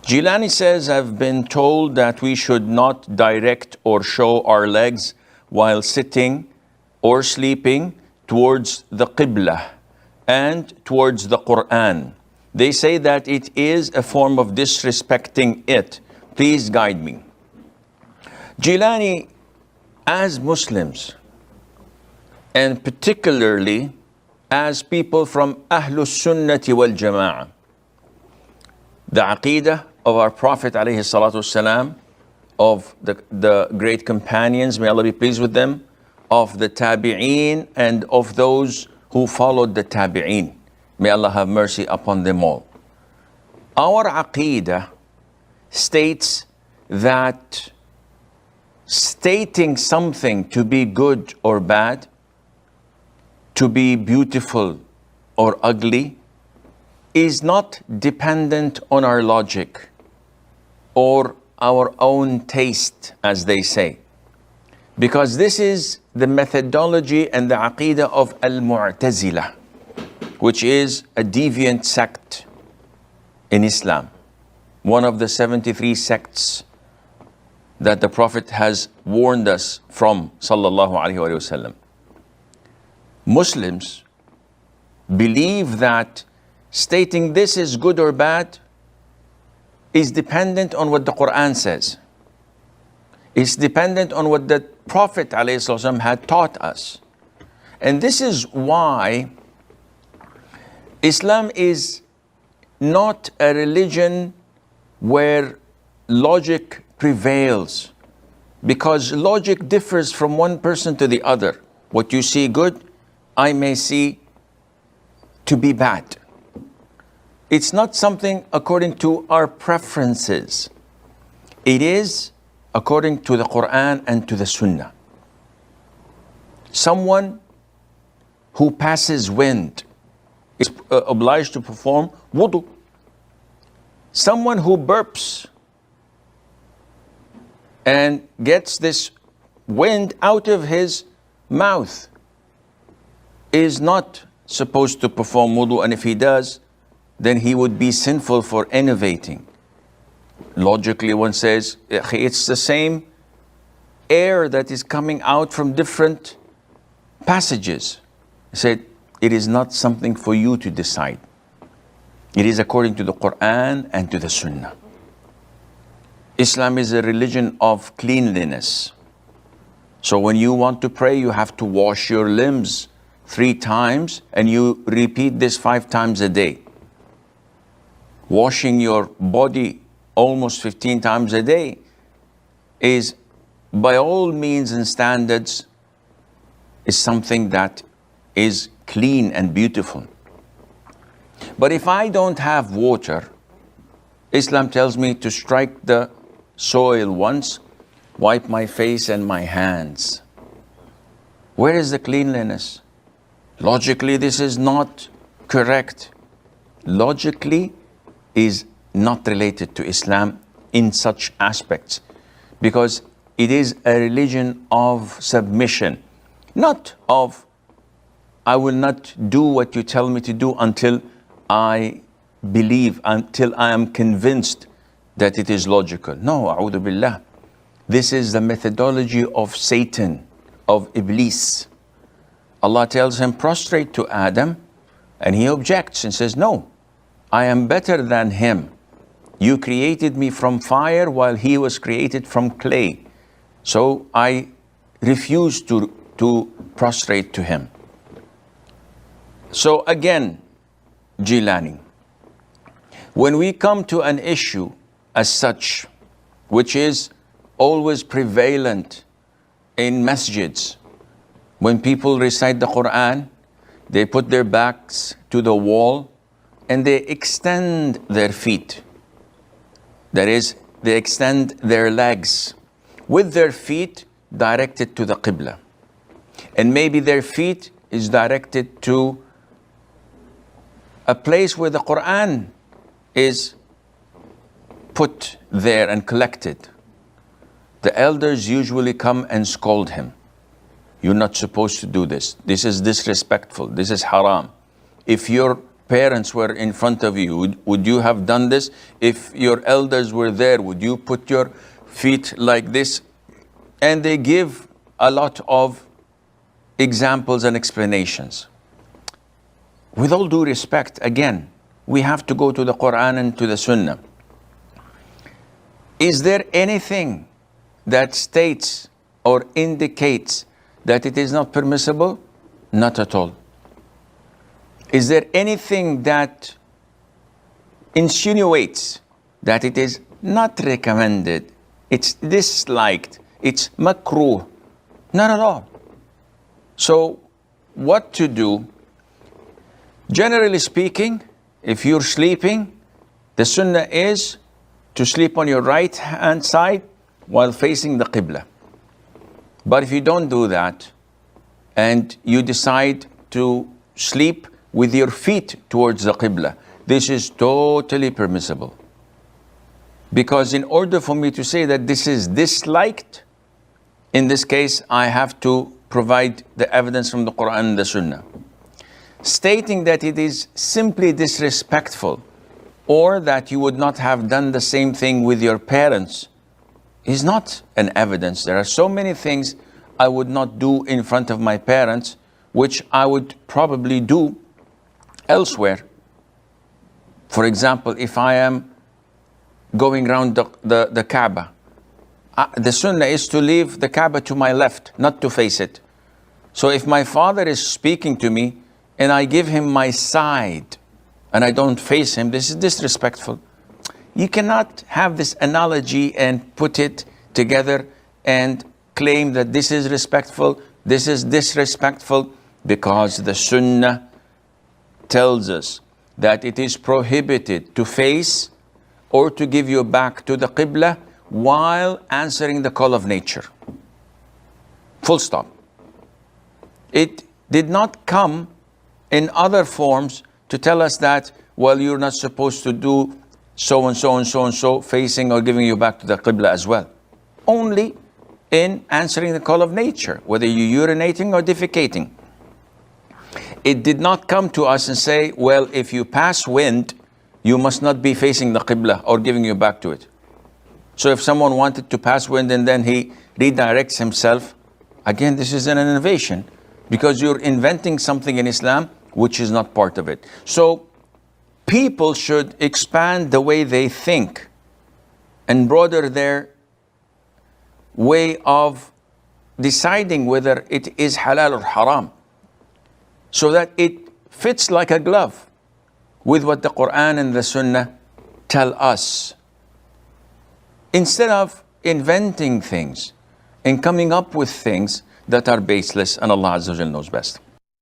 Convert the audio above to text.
Jilani says, I've been told that we should not direct or show our legs while sitting or sleeping towards the Qiblah and towards the Qur'an. They say that it is a form of disrespecting it. Please guide me. Jilani, as Muslims, and particularly as people from Ahlus Sunnati wal Jama'ah, the Aqidah of our Prophet alayhi salatu wasalam, of the great companions, may Allah be pleased with them, of the Tabi'een, and of those who followed the Tabi'een. May Allah have mercy upon them all. Our Aqidah states that stating something to be good or bad, to be beautiful or ugly, is not dependent on our logic or our own taste, as they say. Because this is the methodology and the aqidah of Al-Mu'tazila, which is a deviant sect in Islam, one of the 73 sects that the Prophet has warned us from, sallallahu alaihi wasallam. Muslims believe that stating this is good or bad is dependent on what the Qur'an says. It's dependent on what the Prophet ﷺ had taught us. And this is why Islam is not a religion where logic prevails, because logic differs from one person to the other. What you see good, I may see to be bad. It's not something according to our preferences. It is according to the Qur'an and to the Sunnah. Someone who passes wind is obliged to perform wudu. Someone who burps and gets this wind out of his mouth is not supposed to perform wudu, and if he does, then he would be sinful for innovating. Logically, one says, it's the same air that is coming out from different passages. He said, it is not something for you to decide. It is according to the Qur'an and to the Sunnah. Islam is a religion of cleanliness. So when you want to pray, you have to wash your limbs 3 times, and you repeat this 5 times a day. Washing your body almost 15 times a day is, by all means and standards, is something that is clean and beautiful. But if I don't have water, Islam tells me to strike the soil once, wipe my face and my hands. Where is the cleanliness? Logically, this is not correct. Logically, is not related to Islam in such aspects, because it is a religion of submission, not of, I will not do what you tell me to do until I believe, until I am convinced that it is logical. No, a'udhu billah. This is the methodology of Satan, of Iblis. Allah tells him, prostrate to Adam, and he objects and says, no, I am better than him. You created me from fire while he was created from clay. So I refuse to prostrate to him. So again, Jilani, when we come to an issue as such, which is always prevalent in masjids, when people recite the Qur'an, they put their backs to the wall and they extend their feet. That is, they extend their legs with their feet directed to the Qiblah. And maybe their feet is directed to a place where the Qur'an is put there and collected. The elders usually come and scold him. You're not supposed to do this. This is disrespectful. This is haram. If your parents were in front of you, would you have done this? If your elders were there, would you put your feet like this? And they give a lot of examples and explanations. With all due respect, again, we have to go to the Qur'an and to the Sunnah. Is there anything that states or indicates that it is not permissible? Not at all. Is there anything that insinuates that it is not recommended, it's disliked, it's makruh? Not at all. So what to do? Generally speaking, if you're sleeping, the sunnah is to sleep on your right hand side while facing the Qiblah. But if you don't do that and you decide to sleep with your feet towards the Qiblah, this is totally permissible. Because in order for me to say that this is disliked, in this case, I have to provide the evidence from the Qur'an and the Sunnah. Stating that it is simply disrespectful or that you would not have done the same thing with your parents is not an evidence. There are so many things I would not do in front of my parents, which I would probably do elsewhere. For example, if I am going around the Kaaba, the sunnah is to leave the Kaaba to my left, not to face it. So if my father is speaking to me and I give him my side and I don't face him, this is disrespectful. You cannot have this analogy and put it together and claim that this is respectful, this is disrespectful, because the sunnah tells us that it is prohibited to face or to give your back to the Qiblah while answering the call of nature. Full stop. It did not come in other forms to tell us that, well, you're not supposed to do so and so and so and so, facing or giving you back to the Qiblah as well. Only in answering the call of nature, whether you're urinating or defecating. It did not come to us and say, well, if you pass wind, you must not be facing the Qiblah or giving you back to it. So if someone wanted to pass wind and then he redirects himself, again, this is an innovation, because you're inventing something in Islam which is not part of it. So people should expand the way they think and broaden their way of deciding whether it is halal or haram, so that it fits like a glove with what the Qur'an and the Sunnah tell us, instead of inventing things and coming up with things that are baseless, and Allah Azza wa Jalla knows best.